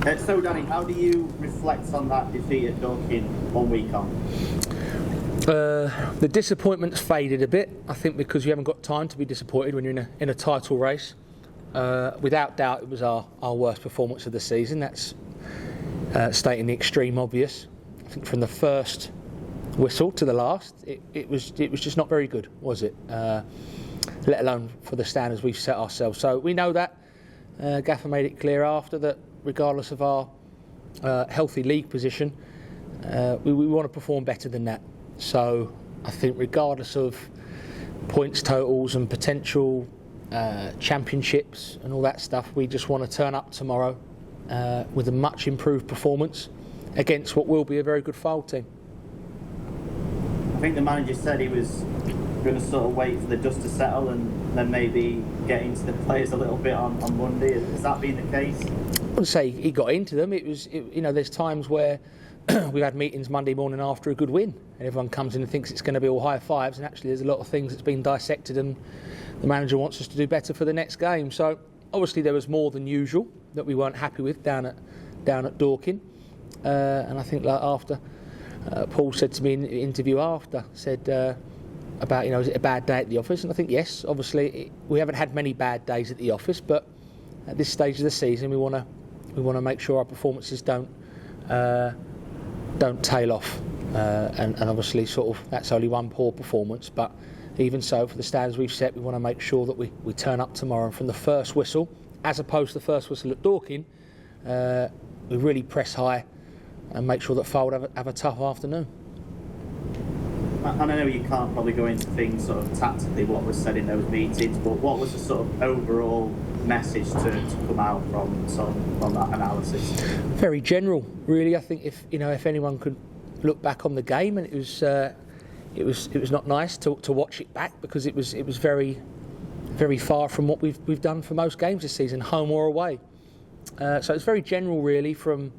So Danny, how do you reflect on that defeat at Dorking 1 week on? The disappointment's faded a bit, I think, because you haven't got time to be disappointed when you're in a title race. Without doubt, it was our worst performance of the season. That's stating the extreme obvious. I think from the first whistle to the last, it was just not very good, was it? Let alone for the standards we've set ourselves. So we know that. Gaffer made it clear after that, regardless of our healthy league position, we want to perform better than that. So I think regardless of points totals and potential championships and all that stuff, we just want to turn up tomorrow with a much improved performance against what will be a very good Fylde team. I think the manager said he was going to sort of wait for the dust to settle and then maybe get into the players a little bit on Monday. Has that been the case? I wouldn't say he got into them. There's times where we've had meetings Monday morning after a good win and everyone comes in and thinks it's going to be all high fives, and actually there's a lot of things that's been dissected and the manager wants us to do better for the next game. So obviously there was more than usual that we weren't happy with down at Dorking, and I think like after Paul said to me in the interview after, said about, is it a bad day at the office? And I think yes, obviously we haven't had many bad days at the office, but at this stage of the season we want to make sure our performances don't tail off, and obviously sort of that's only one poor performance, but even so, for the standards we've set, we want to make sure that we turn up tomorrow, and from the first whistle, as opposed to the first whistle at Dorking, we really press high and make sure that Fylde have a tough afternoon. And I know you can't probably go into things sort of tactically what was said in those meetings, but what was the sort of overall message to come out from that analysis? Very general, really. I think if anyone could look back on the game, and it was not nice to watch it back, because it was very, very far from what we've done for most games this season, home or away. So it's very general, really, from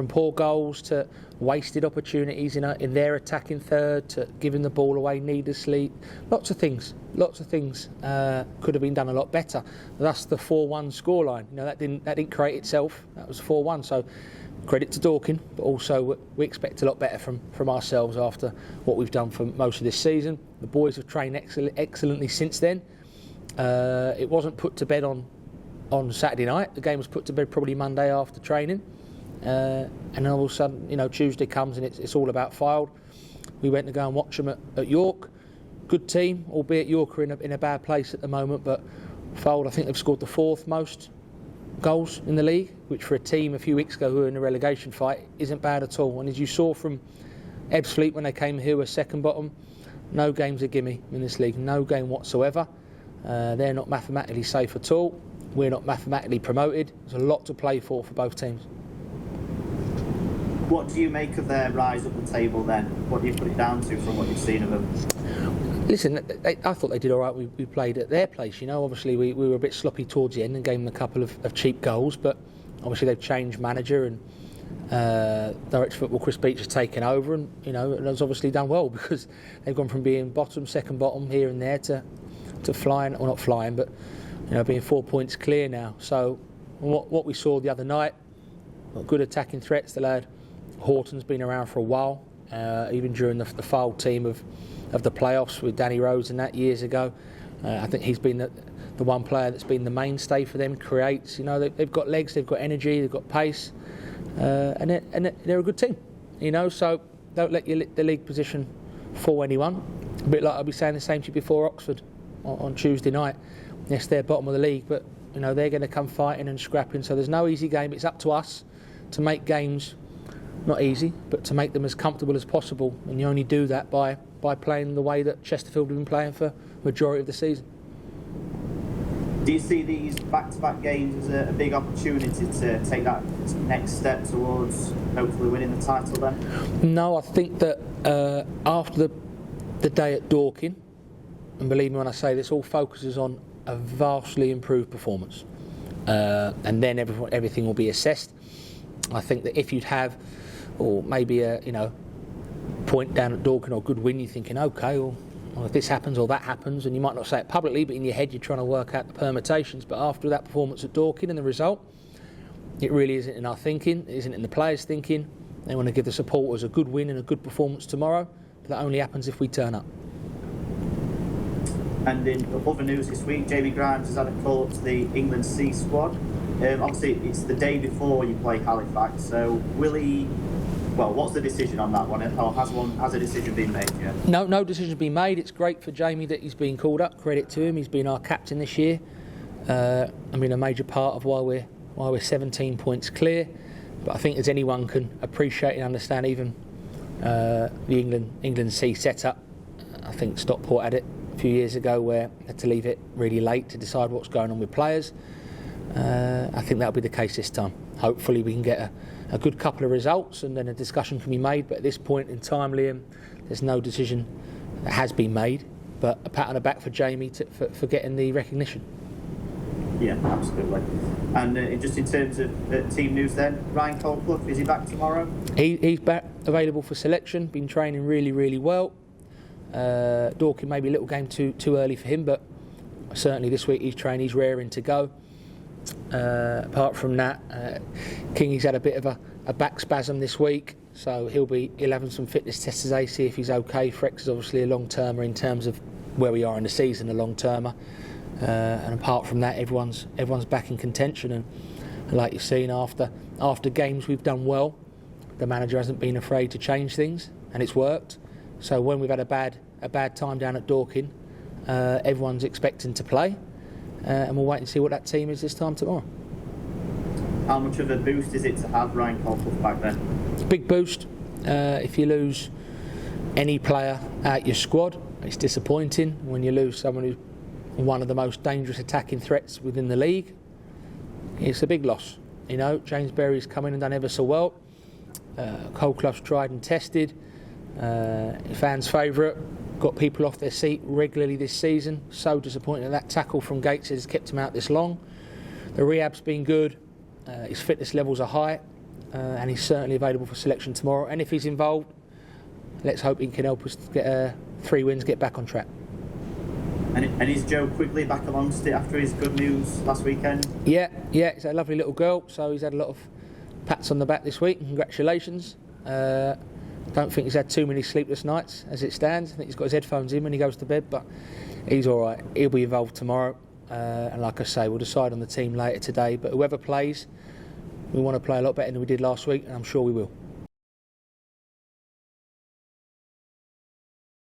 poor goals to wasted opportunities in their attacking third to giving the ball away needlessly. Lots of things could have been done a lot better. Thus the 4-1 scoreline. That didn't create itself. That was 4-1. So credit to Dorking, but also we expect a lot better from ourselves after what we've done for most of this season. The boys have trained excellently since then. It wasn't put to bed on Saturday night. The game was put to bed probably Monday after training. And then all of a sudden, Tuesday comes and it's all about Fylde. We went to go and watch them at York. Good team, albeit York are in a bad place at the moment, but Fylde, I think they've scored the 4th most goals in the league, which for a team a few weeks ago who were in a relegation fight isn't bad at all. And as you saw from Ebbsfleet when they came here, were second bottom. No game's a gimme in this league, no game whatsoever. They're not mathematically safe at all. We're not mathematically promoted. There's a lot to play for both teams. What do you make of their rise up the table then? What do you put it down to from what you've seen of them? Listen, I thought they did all right. We played at their place, Obviously, we were a bit sloppy towards the end and gave them a couple of cheap goals, but obviously they've changed manager and Director of Football Chris Beach has taken over, and has obviously done well, because they've gone from being second bottom here and there to flying, or not flying, but being 4 points clear now. So what we saw the other night, good attacking threats. The lad Horton's been around for a while, even during the Fylde team of the playoffs with Danny Rose and that years ago. I think he's been the one player that's been the mainstay for them. Creates, they've got legs, they've got energy, they've got pace, and they're a good team. So don't let the league position fool anyone. A bit like I'll be saying the same to you before Oxford on Tuesday night. Yes, they're bottom of the league, but they're going to come fighting and scrapping. So there's no easy game. It's up to us to make games. Not easy, but to make them as comfortable as possible, and you only do that by playing the way that Chesterfield have been playing for the majority of the season. Do you see these back-to-back games as a big opportunity to take that next step towards hopefully winning the title then? No, I think that after the day at Dorking, and believe me when I say this, all focuses on a vastly improved performance, and then everything will be assessed. I think that if you'd have, or maybe a point down at Dorking or a good win, you're thinking, okay, or if this happens or that happens, and you might not say it publicly, but in your head you're trying to work out the permutations. But after that performance at Dorking and the result, It really isn't in our thinking, it isn't in the players' thinking. They want to give the supporters a good win and a good performance tomorrow, but that only happens if we turn up. And in other news this week, Jamie Grimes has had a call up to the England C squad. Obviously, it's the day before you play Halifax, so will he... Well, what's the decision on that one? Or has a decision been made yet? No decision's been made. It's great for Jamie that he's been called up. Credit to him. He's been our captain this year. A major part of why we're 17 points clear. But I think as anyone can appreciate and understand, even the England C setup, I think Stockport had it a few years ago where they had to leave it really late to decide what's going on with players. I think that'll be the case this time. Hopefully we can get a good couple of results and then a discussion can be made, but at this point in time, Liam, there's no decision that has been made, but a pat on the back for Jamie for getting the recognition. Yeah, absolutely. And just in terms of team news then, Ryan Colclough, is he back tomorrow? He's back, available for selection, been training really, really well. Dorking maybe a little game too early for him, but certainly this week he's training, he's raring to go. Apart from that, Kingy's had a bit of a back spasm this week, so he'll have some fitness tests today, see if he's okay. Frex is obviously a long-termer in terms of where we are in the season, a long-termer. And apart from that, everyone's back in contention, and like you've seen after games we've done well. The manager hasn't been afraid to change things, and it's worked. So when we've had a bad time down at Dorking, everyone's expecting to play. And we'll wait and see what that team is this time tomorrow. How much of a boost is it to have Ryan Colclough back then? Big boost. If you lose any player out your squad, it's disappointing. When you lose someone who's one of the most dangerous attacking threats within the league, it's a big loss. You know, James Berry's come in and done ever so well. Colclough's tried and tested. Fans' favourite. Got people off their seat regularly this season. So disappointing that tackle from Gates has kept him out this long. The rehab's been good. His fitness levels are high, and he's certainly available for selection tomorrow. And if he's involved, let's hope he can help us get 3 wins, get back on track. And is Joe Quigley back amongst it after his good news last weekend? Yeah, he's a lovely little girl, so he's had a lot of pats on the back this week. Congratulations. Don't think he's had too many sleepless nights as it stands. I think he's got his headphones in when he goes to bed, but he's all right. He'll be involved tomorrow, and like I say, we'll decide on the team later today. But whoever plays, we want to play a lot better than we did last week, and I'm sure we will.